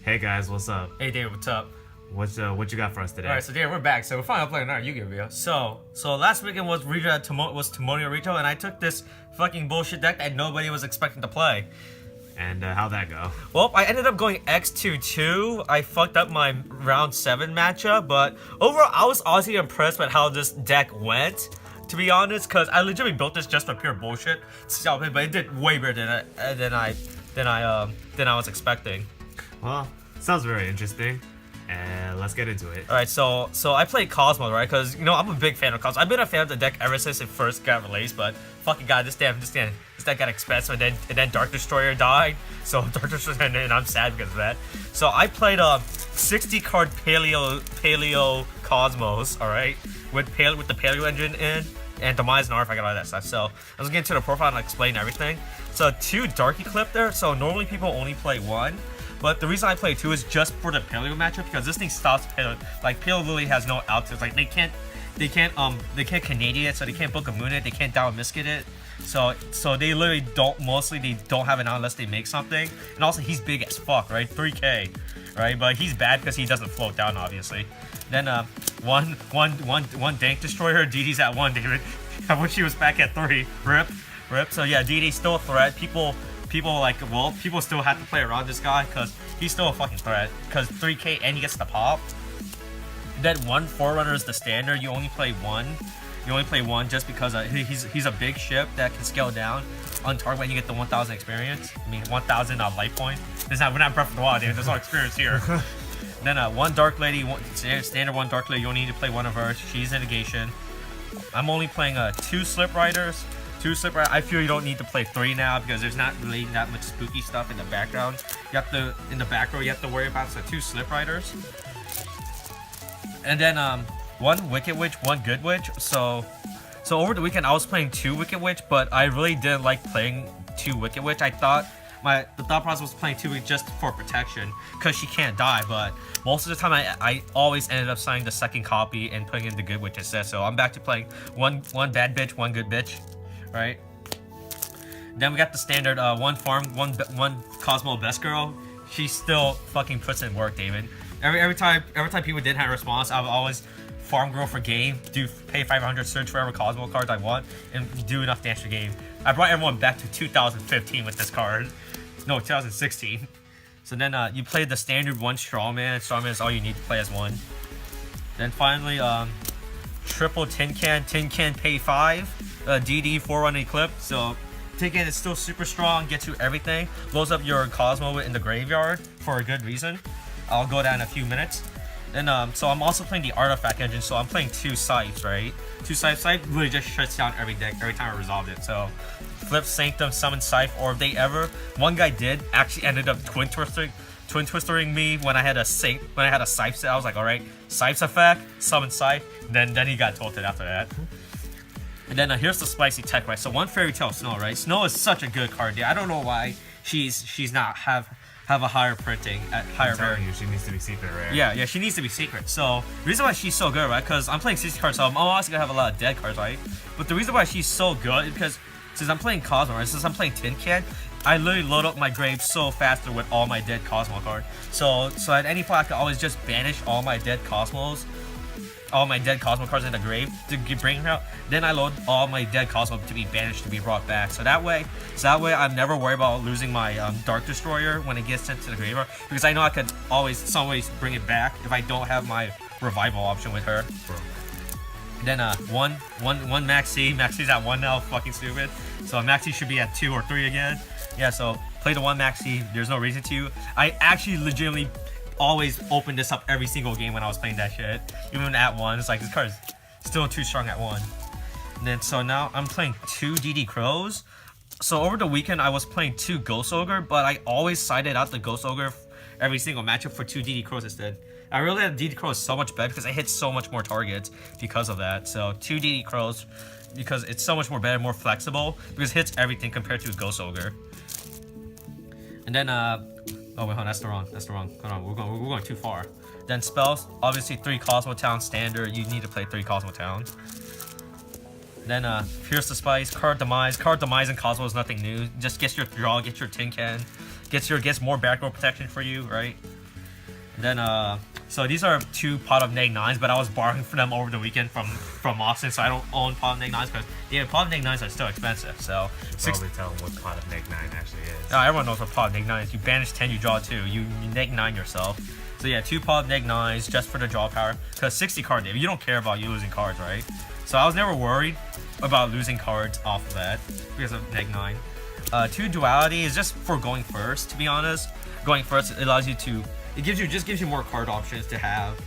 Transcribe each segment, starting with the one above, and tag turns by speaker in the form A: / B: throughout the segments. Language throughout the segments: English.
A: Hey guys, what's up?
B: Hey David, what's up?
A: What you got for us today?
B: Alright, so David, we're back. So we're finally playing another Yu-Gi-Oh video. So last weekend was Timonium Regional, and I took this fucking bullshit deck that nobody was expecting to play.
A: And how'd that go?
B: Well, I ended up going X2-2. I fucked up my round 7 matchup, but overall, I was honestly impressed with how this deck went. To be honest, because I legitimately built this just for pure bullshit, but it did way better than I was expecting.
A: Well, sounds very interesting. And let's get into it.
B: Alright, so I played Kozmo, right? Because, you know, I'm a big fan of Kozmo. I've been a fan of the deck ever since it first got released, but fucking god, this deck got expensive, and then Dark Destroyer died. So Dark Destroyer, and I'm sad because of that. So I played 60 card Paleo Cosmos, alright? With the Paleo engine in, and Demise and Artifact and all that stuff. So I was getting to the profile and explain everything. So 2 Dark Eclipse there, so normally people only play 1. But the reason I play 2 is just for the Paleo matchup, because this thing stops Paleo. Like, Paleo literally has no altitudes. Like, they can't Canadian it, so they can't book a moon it, they can't down misket it. So they literally don't have it on unless they make something. And also he's big as fuck, right? 3K, right? But he's bad because he doesn't float down, obviously. Then one Dank Destroyer, DD's at 1, David. I wish he was back at 3. Rip. So yeah, DD's still a threat. People still have to play around this guy because he's still a fucking threat. Because 3K and he gets the pop. Then 1 Forerunner is the standard. You only play 1. You only play 1 just because he's a big ship that can scale down on target when you get the 1,000 experience. I mean 1,000 life points. We're not Breath of the Wild, dude. There's no experience here. Then 1 Dark Lady, standard 1 Dark Lady. You only need to play 1 of her. She's a negation. I'm only playing 2 Slip Riders. I feel you don't need to play 3 now because there's not really that much spooky stuff in the background. In the back row, you have to worry about. So 2 Slip Riders. And then 1 Wicked Witch, 1 Good Witch. So over the weekend I was playing 2 Wicked Witch, but I really didn't like playing 2 Wicked Witch. I thought the thought process was playing 2 Witch just for protection because she can't die. But most of the time I always ended up signing the second copy and putting in the Good Witch instead. So I'm back to playing one bad bitch, 1 good bitch. Right. Then we got the standard 1 farm, one Kozmo best girl. She still fucking puts in work, David. Every time people didn't have a response, I would always farm girl for game, pay 500, search for whatever Kozmo cards I want, and do enough damage for game. I brought everyone back to 2015 with this card. No, 2016. So then you play the standard 1 Strawman. Strawman is all you need to play as 1. Then finally triple Tin Can pay 5. DD 4-1 Eclipse. So Tin Can is still super strong, gets you everything. Blows up your Kozmo in the graveyard for a good reason. I'll go down in a few minutes. Then so I'm also playing the Artifact engine, so I'm playing 2 Scythes, right? 2 Scythes. Scythe really just shuts down every deck every time I resolved it. So flip Sanctum, summon Scythe, or if they ever, one guy did actually ended up twin twistering me when I had a Scythe set. I was like, all right, Scythe's effect, summon Scythe. Then he got tilted after that. And then here's the spicy tech, right? So 1 Fairy Tale Snow, right? Snow is such a good card, dude. I don't know why she's not have a higher printing at higher
A: value. She needs to be secret rare.
B: Yeah, she needs to be secret. So the reason why she's so good, right? Because I'm playing 60 cards, so I'm obviously gonna have a lot of dead cards, right? But the reason why she's so good is because since I'm playing Kozmo, right? Since I'm playing Tin Can, I literally load up my grave so faster with all my dead Kozmo cards. So at any point I can always just banish all my dead Kozmos. All my dead Kozmo cards in the grave to bring her out. Then I load all my dead Kozmo to be banished to be brought back. So that way I'm never worried about losing my Dark Destroyer when it gets sent to the graveyard, because I know I could some ways bring it back if I don't have my revival option with her. Then one Maxi. Maxi's at 1 now, fucking stupid. So Maxi should be at 2 or 3 again. Yeah, so play the 1 Maxi. There's no reason to. I actually legitimately always open this up every single game when I was playing that shit. Even at 1, it's like this card is still too strong at 1. And then so now I'm playing 2 DD Crows. So over the weekend I was playing 2 Ghost Ogre, but I always sided out the Ghost Ogre every single matchup for 2 DD Crows instead. I really had DD Crows so much better because I hit so much more targets because of that. So 2 DD Crows because it's so much more better, more flexible, because it hits everything compared to Ghost Ogre. And then oh wait, hold on, that's the wrong. Hold on, we're going too far. Then spells, obviously 3 Kozmo Town standard. You need to play 3 Kozmo Town. Then Pierce the Spice, card Demise. Card Demise and Kozmo is nothing new. Just gets your draw, gets your Tin Can, gets more back row protection for you, right? And then so these are 2 pot of neg-9s, but I was borrowing from them over the weekend from Austin, so I don't own pot of neg-9s because pot of neg-9s are still expensive. So
A: probably tell them what pot of neg 9 actually is.
B: everyone knows what pot of neg-9 is. You banish 10, you draw 2. You neg-9 yourself. So yeah, 2 pot of neg-9s just for the draw power. Because 60 card Dave, you don't care about you losing cards, right? So I was never worried about losing cards off of that because of neg-9. 2 duality is just for going first, to be honest. Going first, it allows you to, it just gives you more card options to have.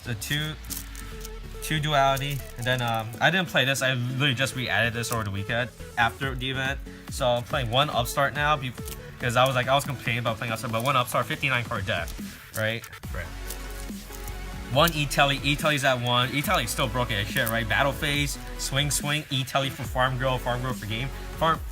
B: So 2 duality, and then I didn't play this. I literally just re-added this over the weekend after the event. So I'm playing 1 upstart now because I was complaining about playing upstart, but 1 upstart 59 card deck, right?
A: Right.
B: 1 E-Telly's at 1. E-Telly's still broken as shit, right? Battle phase, swing, E-Telly for farm grow for game.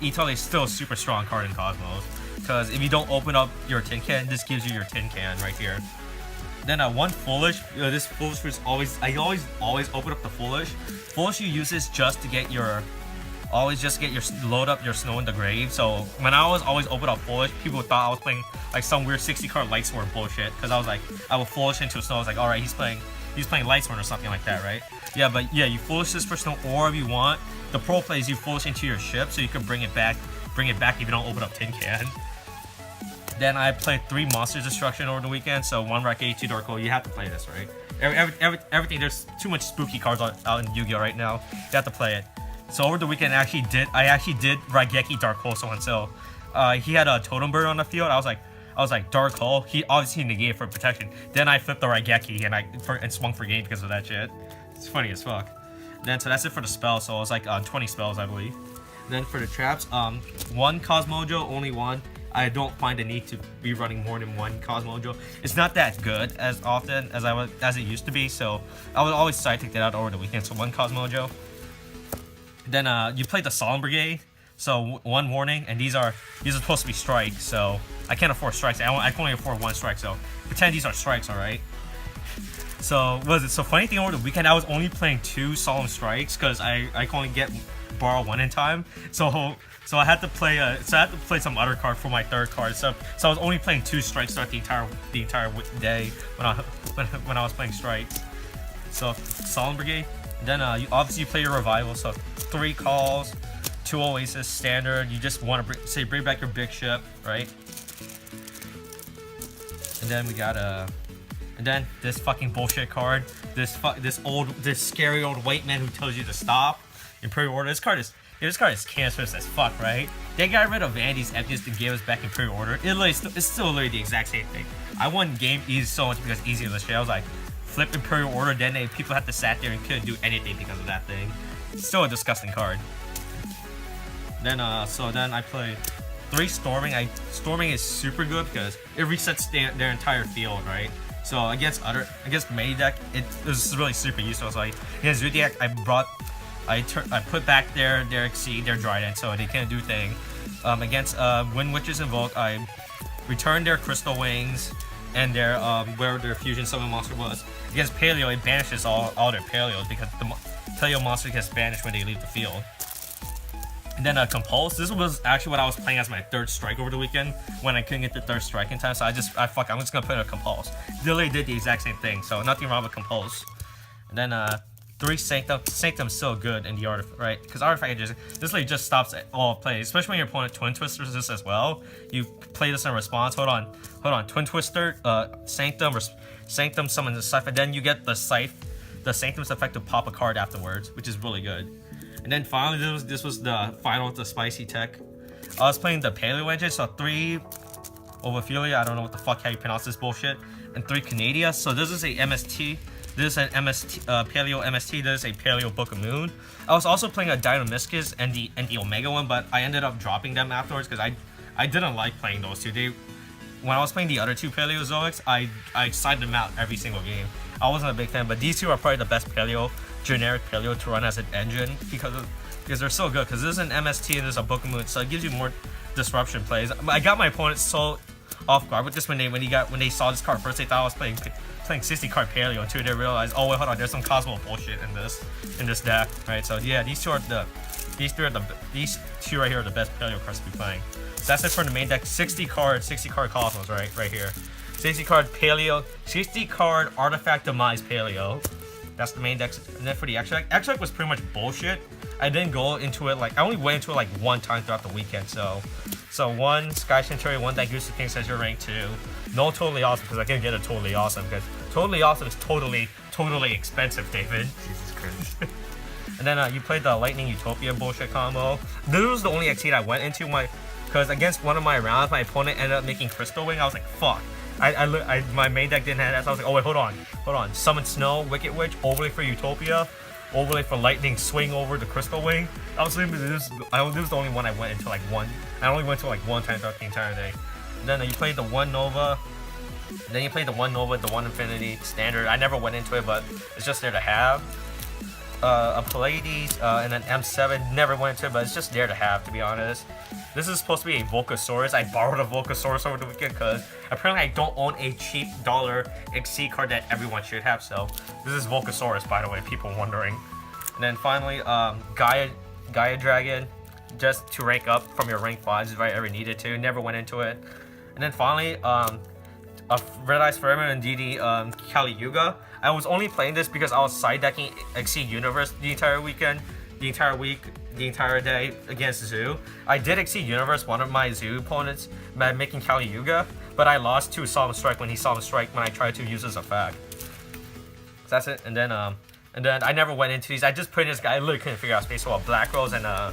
B: E-Telly is still a super strong card in Cosmos. Because if you don't open up your tin can, this gives you your tin can right here. Then 1 foolish. This foolish is I always open up the foolish. Foolish you use this just to get your load up your snow in the grave. So when I was always open up foolish, people thought I was playing like some weird 60 card Lightsworn bullshit. Because I was like, I will foolish into snow. I was like, alright, he's playing Lightsworn or something like that, right? Yeah, but yeah, you foolish this for snow, or if you want, the pro play is you foolish into your ship so you can bring it back if you don't open up tin can. Then I played 3 Monsters Destruction over the weekend, so 1 Raigeki, 2 Dark Hole. You have to play this, right? Everything, there's too much spooky cards out in Yu-Gi-Oh right now. You have to play it. So over the weekend, I actually did Raigeki Dark Hole someone. So he had a Totem Bird on the field. I was like Dark Hole. He obviously negated for protection. Then I flipped the Raigeki and swung for game because of that shit. It's funny as fuck. Then so that's it for the spell. So it was like 20 spells, I believe. Then for the traps, 1 Cosmojo, only 1. I don't find the need to be running more than 1 Cosmojo. It's not that good as often as it used to be, so I would always side take that out over the weekend. So 1 Cosmojo. Then you play the Solemn Brigade, so 1 warning, and these are supposed to be strikes, so I can't afford strikes. I can only afford 1 strike, so pretend these are strikes, alright? So funny thing over the weekend, I was only playing 2 Solemn Strikes because I can only borrow 1 in time. So I had to play some other card for my 3rd card. So I was only playing 2 strikes throughout the entire day when I was playing strikes. So Solemn Brigade. Then you obviously play your revival. So 3 calls, 2 Oasis standard. You just want to bring back your big ship, right? And then we got and then this fucking bullshit card. This scary old white man who tells you to stop. Imperial Order. This card is cancerous as fuck, right? They got rid of Vandy's Emptiness and gave us back Imperial Order. It's still literally the exact same thing. I won game easy so much because easier the shit. I was like, flip Imperial Order, then people had to sat there and couldn't do anything because of that thing. It's still a disgusting card. Then then I played 3 Storming. Storming is super good because it resets their entire field, right? So against Mei deck, it was really super useful. So against Zodiac, I put back their Exceed, their Dryden, so they can't do thing. Against Wind Witches Invoke, I returned their Crystal Wings and their where their fusion summon monster was. Against Paleo, it banishes all their Paleos because the Paleo monster gets banished when they leave the field. And then Compulse. This was actually what I was playing as my 3rd strike over the weekend when I couldn't get the 3rd strike in time. So I'm just gonna put in a Compulse. Literally did the exact same thing. So nothing wrong with Compulse. And then 3 Sanctum. Sanctum's still good in the Artifact, right? Because Artifact this like just stops at all plays, especially when your opponent Twin Twisters this as well. You play this in response. Hold on. Twin Twister, Sanctum summons the Scythe, and then you get the Sanctum's effect to pop a card afterwards, which is really good. And then finally, this was the final with the spicy tech. I was playing the Paleo engine, so 3 Ovophilia, I don't know what the fuck how you pronounce this bullshit, and 3 Canadia. So this is a MST. This is an MST, Paleo MST. This is a Paleo Book of Moon. I was also playing a Dynamiscus and the Omega one, but I ended up dropping them afterwards because I didn't like playing those 2. When I was playing the other 2 Paleozoics, I sided them out every single game. I wasn't a big fan, but these 2 are probably the best generic Paleo to run as an engine because they're so good. Because this is an MST and there's a Book of Moon, so it gives you more disruption plays. I got my opponents so off guard with this when they saw this card first. They thought I was playing 60 card Paleo until they realized, oh wait, hold on, there's some Cosmo bullshit in this deck, right? So yeah, these 2 right here are the best Paleo cards to be playing. So that's it for the main deck. 60 card Cosmos right here. 60 card Paleo, 60 card Artifact Demise Paleo. That's the main deck. And then for the extract was pretty much bullshit. I didn't go into it I only went into it like one time throughout the weekend. So one Sky Centurion, one Daigusa King says you're rank 2. No Totally Awesome because I can't get a Totally Awesome because Totally Awesome is totally expensive, David.
A: Jesus Christ.
B: And then you played the Lightning Utopia bullshit combo. This was the only exceed I went into because against one of my rounds, my opponent ended up making Crystal Wing. I was like, fuck. My main deck didn't have that, so I was like, oh wait, hold on. Summon Snow, Wicked Witch, overlay for Utopia, overlay for Lightning, swing over the Crystal Wing. I was thinking this was the only one I went into like one. I only went to like one time throughout the entire day. And then you played the one Nova. Then you played the one Nova, the one Infinity standard. I never went into it, but it's just there to have. A Pleiades, and an M7. Never went into it, but it's just there to have, to be honest. This is supposed to be a Volcasaurus. I borrowed a Volcasaurus over the weekend because apparently I don't own a cheap dollar XC card that everyone should have. So this is Volcasaurus, by the way, people wondering. And then finally, Gaia Dragon, just to rank up from your rank 5s if I ever needed to. Never went into it. And then finally, a Red Eyes Forever and DD Kali Yuga. I was only playing this because I was side decking Exceed Universe the entire weekend, the entire week, the entire day against Zoo. I did Exceed Universe one of my Zoo opponents by making Kali Yuga, but I lost to Solemn Strike when he Solemn Strike when I tried to use his effect. So that's it. And then I never went into these. I just put in this guy. I literally couldn't figure out space. So a Black Rose and a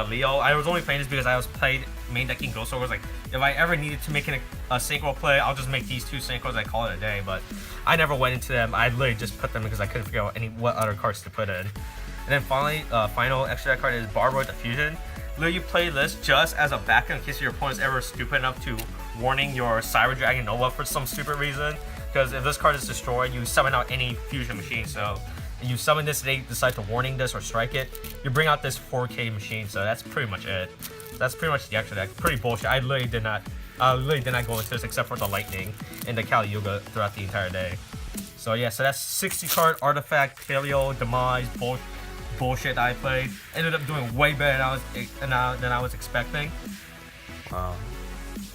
B: Leo. I was only playing this because I was played main decking Ghost Ogres. Like if I ever needed to make a synchro play, I'll just make these 2 synchros. I call it a day. But I never went into them. I literally just put them because I couldn't figure out what other cards to put in. And then finally, final extra deck card is Barbroid Diffusion. Literally, you play this just as a backup in case your opponent's ever stupid enough to warning your Cyber Dragon Nova for some stupid reason. Because if this card is destroyed, you summon out any fusion machine. So you summon this, they decide to warning this or strike it, you bring out this 4K machine. So that's pretty much it. That's pretty much the extra deck. Pretty bullshit. I literally did not go into this except for the Lightning and the Kali Yuga throughout the entire day. So yeah, so that's 60 card Artifact, Paleo, Demise, bullshit I played. Ended up doing way better than I was expecting.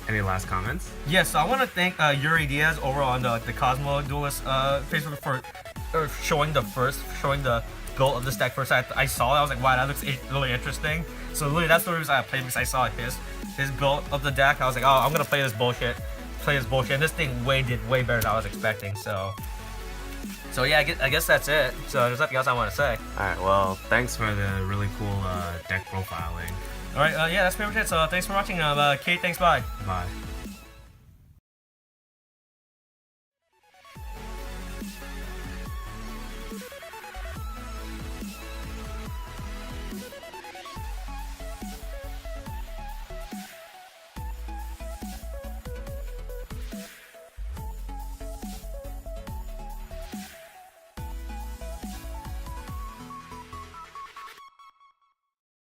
A: Any last comments?
B: Yeah, so I want to thank Yuri Diaz over on the Kozmo Duelist Facebook for showing the build of this deck first. I saw it, I was like, wow, that looks really interesting. So literally that's the reason I played, because I saw his build of the deck. I was like, oh, I'm gonna play this bullshit. And this thing did way better than I was expecting. So yeah, I guess that's it. So there's nothing else I want to say.
A: Alright, well, thanks for the really cool deck profiling.
B: Alright, yeah, that's pretty much it. So thanks for watching. Kate, thanks, bye.
A: Bye.